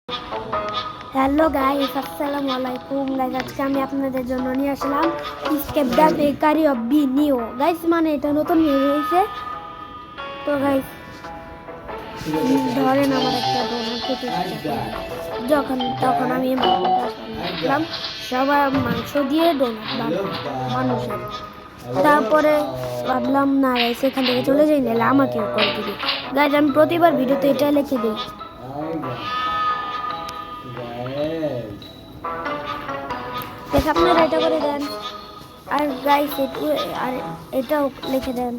Hello guys, আসসালামু আলাইকুম guys. আজকে আমি আপনাদের জন্য নিয়ে আসলাম scape the bakery of B neo guys. মানে এটা নতুন নিয়ে হয়েছে। তো গাইস ধরেন আমার একটা ডোনাট খেতে ইচ্ছা করলো, তখন আমি মাংসটা সবাই মাংস দিয়ে ডোনাট মানুষের। তারপরে ভাবলাম না গাইস, এখান থেকে চলে যাই, নাহলে আমাকেও করে দিবি গাইস। আমি প্রতিবার ভিডিওতে এটা লিখে দিই গাইস, আপনারা এটা করে দেন। আর গাইস আর এটাও লিখে দেন।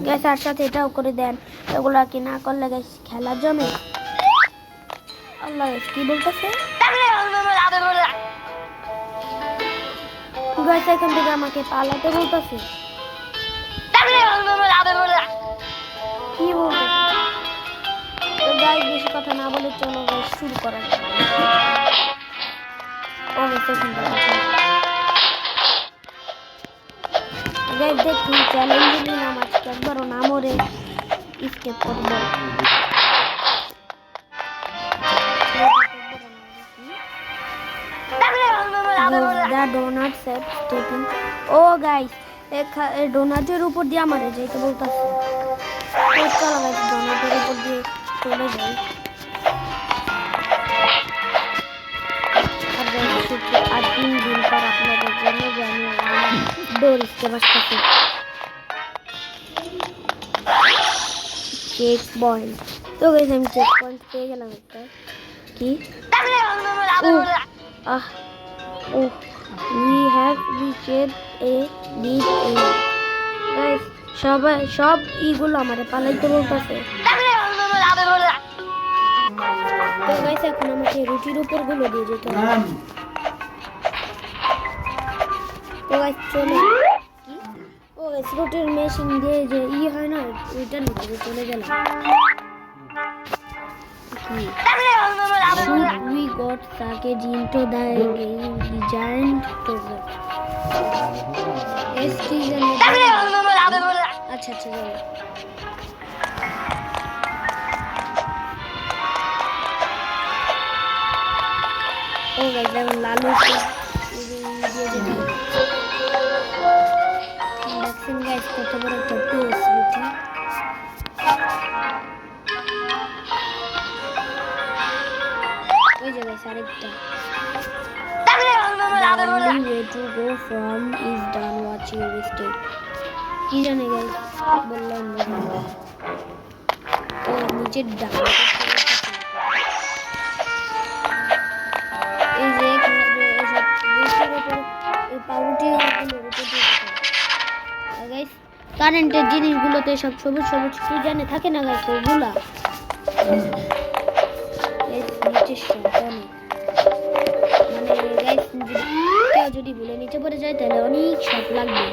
গাইস আর সাথে এটাও করে দেন। এগুলা কি না করলে গাইস খেলা জমে। আল্লাহ গাইস কি বলতেছে গাইস, এখান থেকে আমাকে পালাতে বলতেছে। কি বলতেছে? তো গাইস বেশি কথা না বলে চলো গাইস শুরু করা যাক। ও গাইস এখান থেকে গাইস দেখুন, চ্যালেঞ্জ নিলাম আজকে, একবারও না মরে স্কেপ করব। The donut set stepping. ও গাইস এই ডোনাটের উপর দিয়ে আমারে যেতে বলতাছে। চলো গাইস ডোনাটের উপর দিয়ে চলে যাই। আর 3 দিন পর আপনাদের জন্য জানি ডোরিসকে বাঁচতেছি চেক পয়েন্ট। তো গাইস আমি চেক পয়েন্ট পেয়ে গেলাম একটা। কি we have reached a big area. Guys, সব ইগুলো আমারে পালাইতে বলতেছে। তো গাইস এখন আমাকে রুটির উপর গুলো দিয়ে যেতে হবে। তো গাইস চলে ও গাইস রুটির মেশিন দিয়ে যে হয় না, ওইটার ভিতরে চলে গেলাম। We got sucked into the giant program. আচ্ছা চলো। ও গাইস যেমন লালু দেখছেন গাইস কত বড় একটা টোস রুটি। ওই যে গাইস আরেকটা। The only way to go from is done watching your step. কি জানে গাইস বললাম ও নিচের ডান এই যে পাউরুটি গাইস কারেন্টের জিনিসগুলোতে সব সবুজ সবুজ কি জানে থাকে না গাইস, ওগুলা নিচে মানে গাইস কেউ যদি ভুলে নিচে পড়ে যায় তাহলে অনেক শক লাগবে।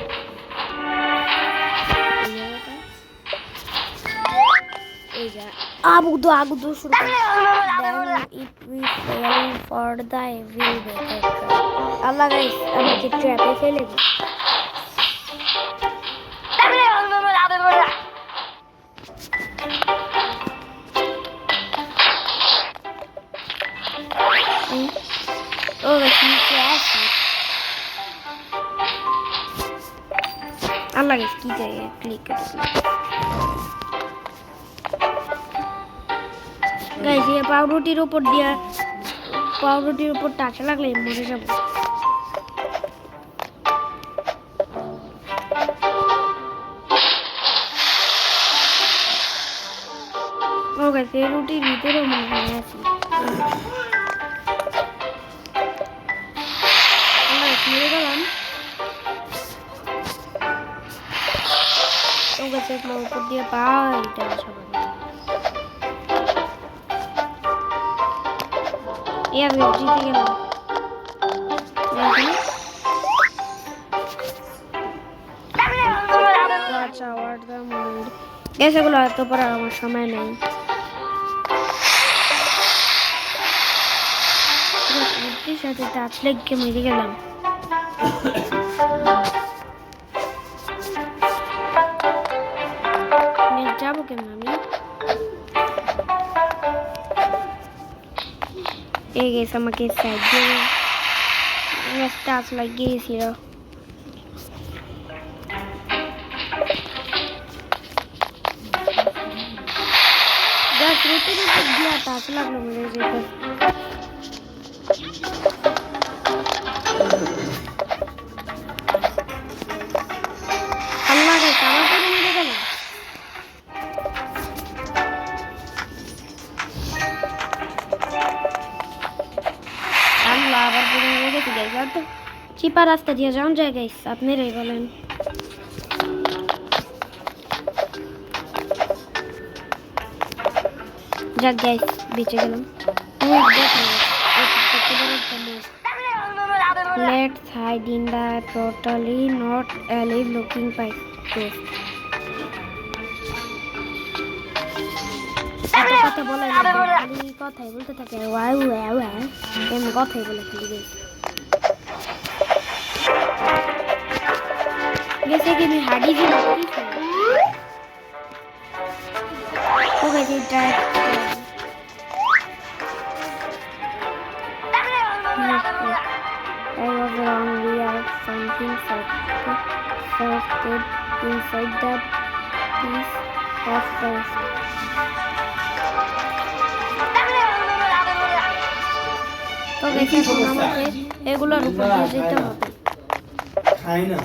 এই যা আগুদো শুরু করে it will fail for the evil better. Allah guys আমাকে ট্র্যাপে ফেলে দিল। ও গাইস নিচে আসি। আল্লাহ গাইস কি যায় ক্লিক করে গাইস এই পাউরুটির উপর টাচ লাগলে মরে যাব। ও গাইস এই রুটির ভিতরে মনে হয় আছে। মরে গেলাম। ও গাইস এগুলো উপর দিয়ে পাই এটা সবাই আমি জিতে গেলাম। এগুলো এত পড়ার আমার সময় নেই। সাথে টাচ লেগে মেরে গেলাম। যাবো কেমন আমি? এই গেছে আমাকে সাইড দিয়ে টাচ লাগিয়েছিল। গাছ রেতে রেতে দিয়া টাচ লাগলো মনে যেতে। আল্লাহ রে কারা করে মেরে গেল। আল্লাহ আবার পুরো মেরে গেছে গাইস। আর তো চিপা রাস্তা দিয়ে যাওয়া যায় গাইস, আপনারাই বলেন। যাক গাইস বেঁচে গেলাম। Let's hide in the totally not alive looking pipe post. কথা বলে না, খালি কথাই বলতে থাকে। ওয়াও ওয়াও এমন কথাই বলে খালি গাইস। जैसे कि मैं हाडी जी लगती थी वो वैसे try I was wrong. We are something sorted inside the piece of forest. तो वैसे আমাকে এগুলোর উপর দিয়ে যেতে হবে। খাই না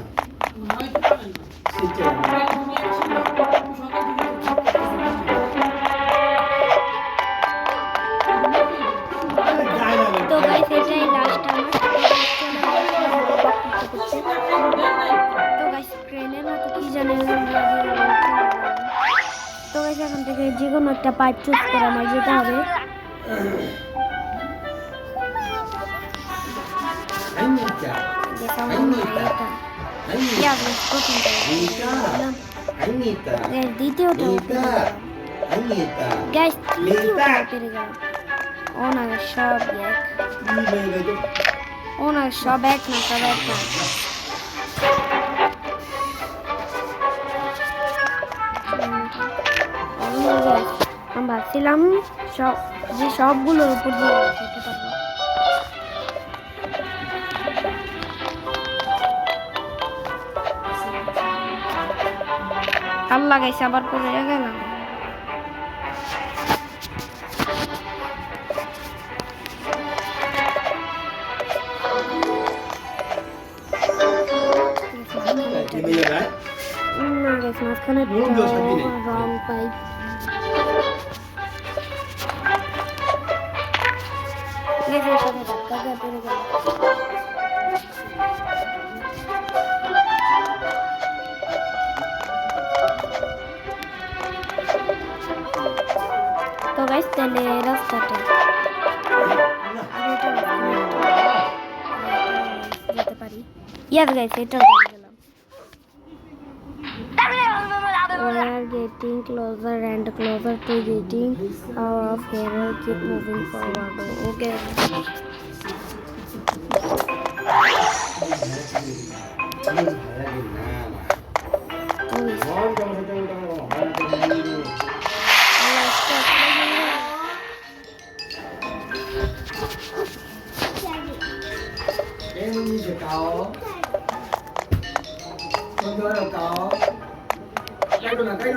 तो गाइस এটাই লাস্ট আমার। তো গাইস ট্রেনের মতো কি জানেন, তো গাইস এখন থেকে যে কোনো একটা পাইপ চুজ করে আমার যেতে হবে। দ্বিতীয়টা গাইস তৃতীয়টা পেরে গেল। ওনার সব এক, ওনার সব এক না, সব এক না। আমি ভাবছিলাম যে সবগুলোর উপর দিয়ে যেতে পারবো। আল্লাহ গাইছে আবার পড়ে গেলাম। না গাইছে মাঝখানে রং পাইপ। গাইছে সাথে ধাক্কা দিয়ে পড়ে গেল। তো গাইস তাহলে রাস্তাটা যেতে পারি। ইয়াস গাইস এটা গেলাম। We are getting closer and closer to getting out of here. Keep moving forward. Okay.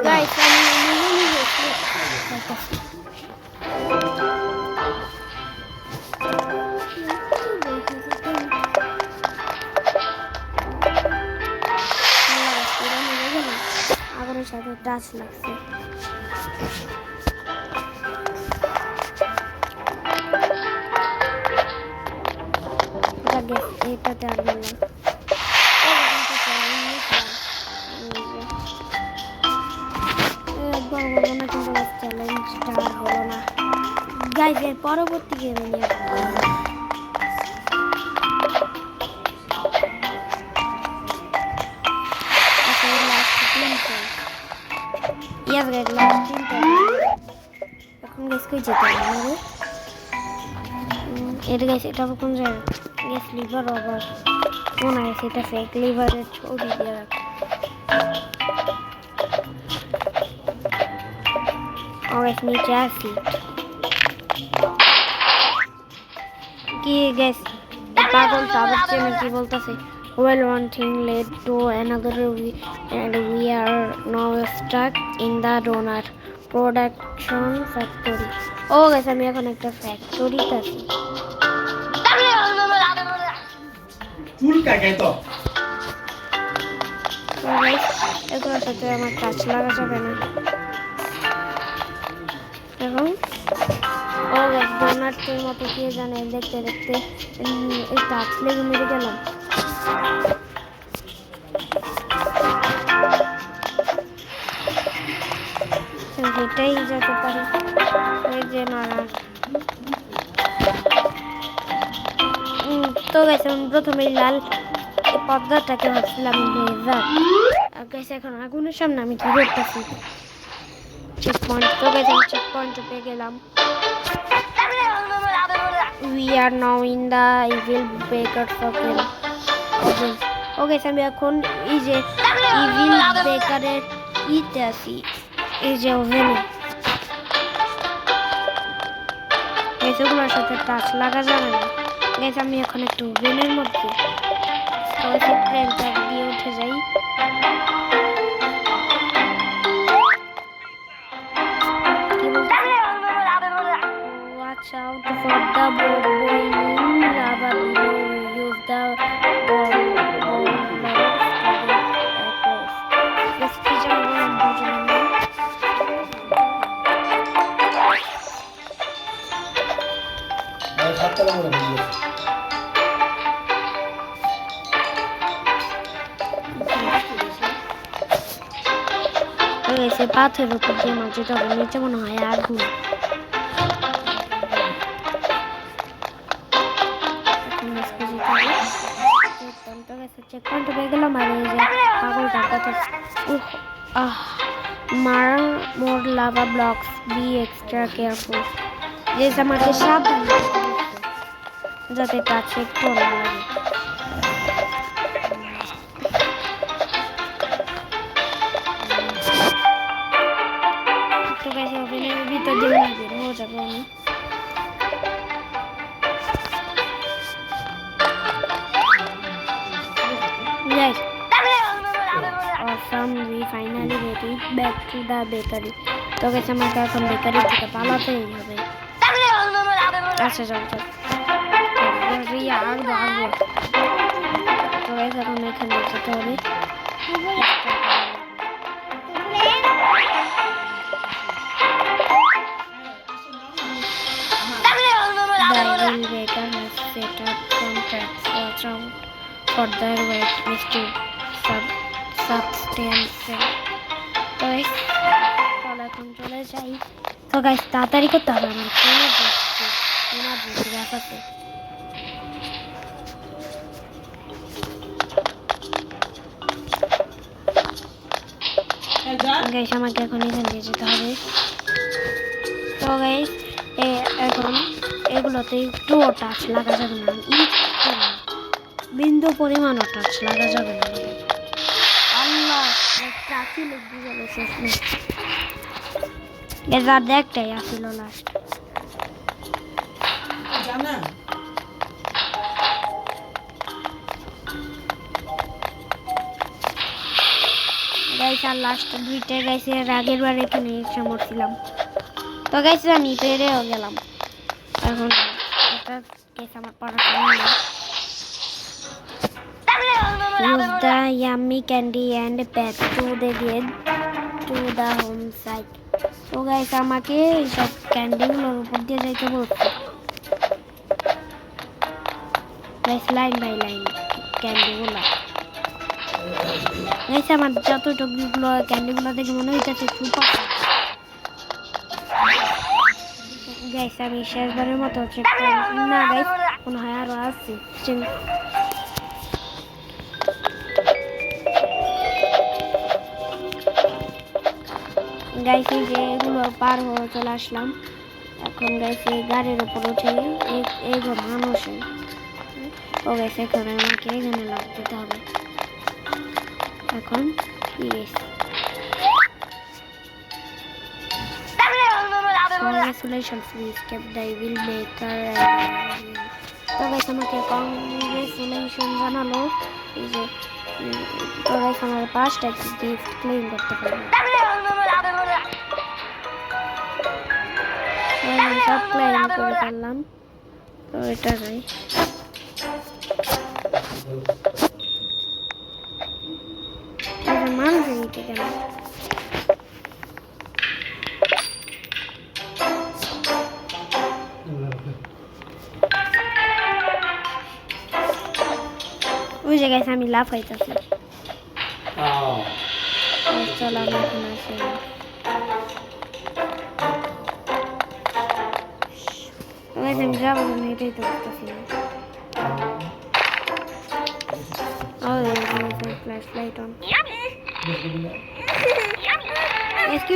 Guys, আগুনের সাথে টাচ লাগছে। এটাতে আর বললাম চ্যালেঞ্জটা আর হলো না গাইজ। এর পরবর্তী গেমে নিয়ে এখন গেস কই যেতে হবে এটা গেছে। এটা কোন জায়গা গ্যাস লিভার আবার কোন আছে? এটা ফেক লিভারের ছবি দিয়ে রাখ। গাইস নিচে আসি কি গাইস পাগলটা আবার চেনে কি বলতেছে well one thing led to another and we are now stuck in the donut production factory ও গাইস আমি এখন একটা ফ্যাক্টরিতে আছি চুল কাকে তো গাইস এগুলোর সাথে আমার টাচ লাগা যাবে না এখন ও গাইস ডোনাটের মতো কে জানে দেখতে দেখতে এই টাচ লেগে মেরে গেলাম এটাই যেতে পারি ওই যে নাড়া তো গাইস আমি প্রথমে লাল পর্দাটাকে ভাবছিলাম লেজার আর গাইস এখন আগুনের সামনে আমি কি করতেছি চেক পয়েন্ট তো গাইস আমি চেক পয়েন্টে পেয়ে গেলাম we are now in the evil baker oven ওকে আমি এখন এই যে ইভিল বেকারের ইতে আছি এই যে ওভেনে এগুলোর সাথে টাচ লাগা যাবে না গাইস আমি এখন একটু ওভেনের মধ্যে ট্রেনটা দিয়ে উঠে যাই Watch out for the boiling lava below. Use the এসে পাথরের উপর দিয়ে মাঝে তবে নিচে মনে হয় আগুন চেক পয়েন্টে পেয়ে গেলাম আর এই যে পাগলটার কথা more lava blocks be extra careful যে আমাকে সাবধান যাতে টাচ একটু না লাগে তো গাইস ওভেনের ভিতর দিয়ে বের হয়ে যাবো আমি Yes. Awesome. We finally made it back to the bakery. তো গেছে আমাকে এখন বেকারি থেকে পালাতেই হবে আচ্ছা চল চল তো গেছে এখন এখানে যেতে হবে The evil baker has set up contracts. Watch out for their weight is to substantial. তো চলো এখন চলে যাই তো গাইস তাড়াতাড়ি করতে হবে আমার কোনো বুঝতে দেখাচ্ছে গাইস আমাকে এখন এখান দিয়ে যেতে হবে তো গাইস এখন এগুলোতে একটু টাচ লাগা যাবে না বিন্দু পরিমাণও টাচ লাগা যাবে না আল্লাহ টাচই লেগে গেল শেষ এবার দেখটাই আসিল লাস্ট জানা গাইস আর লাস্ট দুইটা গাইছে আগের বার এখানে এসে মরছিলাম তো গাইছে আমি পেরেও গেলাম এখন এটা গাইস আমার পড়াশোনা Use the yummy candy and pack to the get to the home site. So guys, আমাকে সব ক্যান্ডিগুলোর উপর দিয়ে যাইতে বলছে গাইস লাইন বাই লাইন ক্যান্ডিগুলো গাইস আমার যতটুকুগুলো ক্যান্ডিগুলো দেখে মনে হইতেছে সুপার গাইস আমি শেষবারের মতো চেক করি না গাইস মনে হয় আরো আছে গাইস এই যে এগুলো পার হয়ে চলে আসলাম এখন গাইস এই গাড়ির উপর উঠে এই যে মানুষ ও গাইস এখানে আমাকে এখানে লাভ দিতে হবে এখন yes congratulations we escaped the evil maker তো গাইস আমাকে কংগ্রেচুলেশন জানালো এই যে তো গাইস আমার 5টা গিফট ক্লেম করতে পারবো আমি সব ক্লেম করে ফেললাম তো এটা যাই এটা মানুষ নিতে কেন ওই জায়গায় আমি লাফাইতেছি চল আমি এখন আসি আমি যাবো না এটাই তো করতেছি না ফ্ল্যাশ লাইট অন কি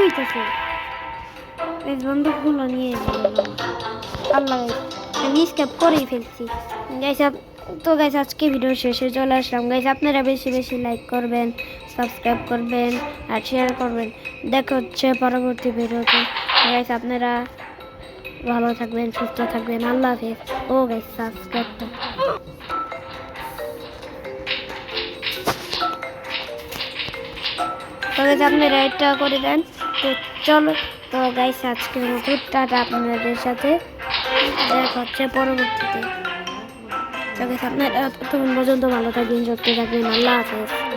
হইতেছে বন্ধুগুলো নিয়ে আল্লাহ আমি স্কেপ করেই ফেলছি গাইস তো গাইস আজকে ভিডিও শেষে চলে আসলাম গাইস আপনারা বেশি বেশি লাইক করবেন সাবস্ক্রাইব করবেন আর শেয়ার করবেন দেখা হচ্ছে পরবর্তী ভিডিওতে গাইস আপনারা ভালো থাকবেন সুস্থ থাকবেন আল্লাহ হাফেজ ও গাইস সাবস্ক্রাইব তো গাইস আপনারা এটা করে দেন তো চলো তো গাইস আজকের মতো টাটা আপনাদের সাথে দেখা হচ্ছে পরবর্তীতে তো গাইস আপনারা ততক্ষণ পর্যন্ত ভালো থাকবেন সুস্থ থাকবেন আল্লাহ হাফেজ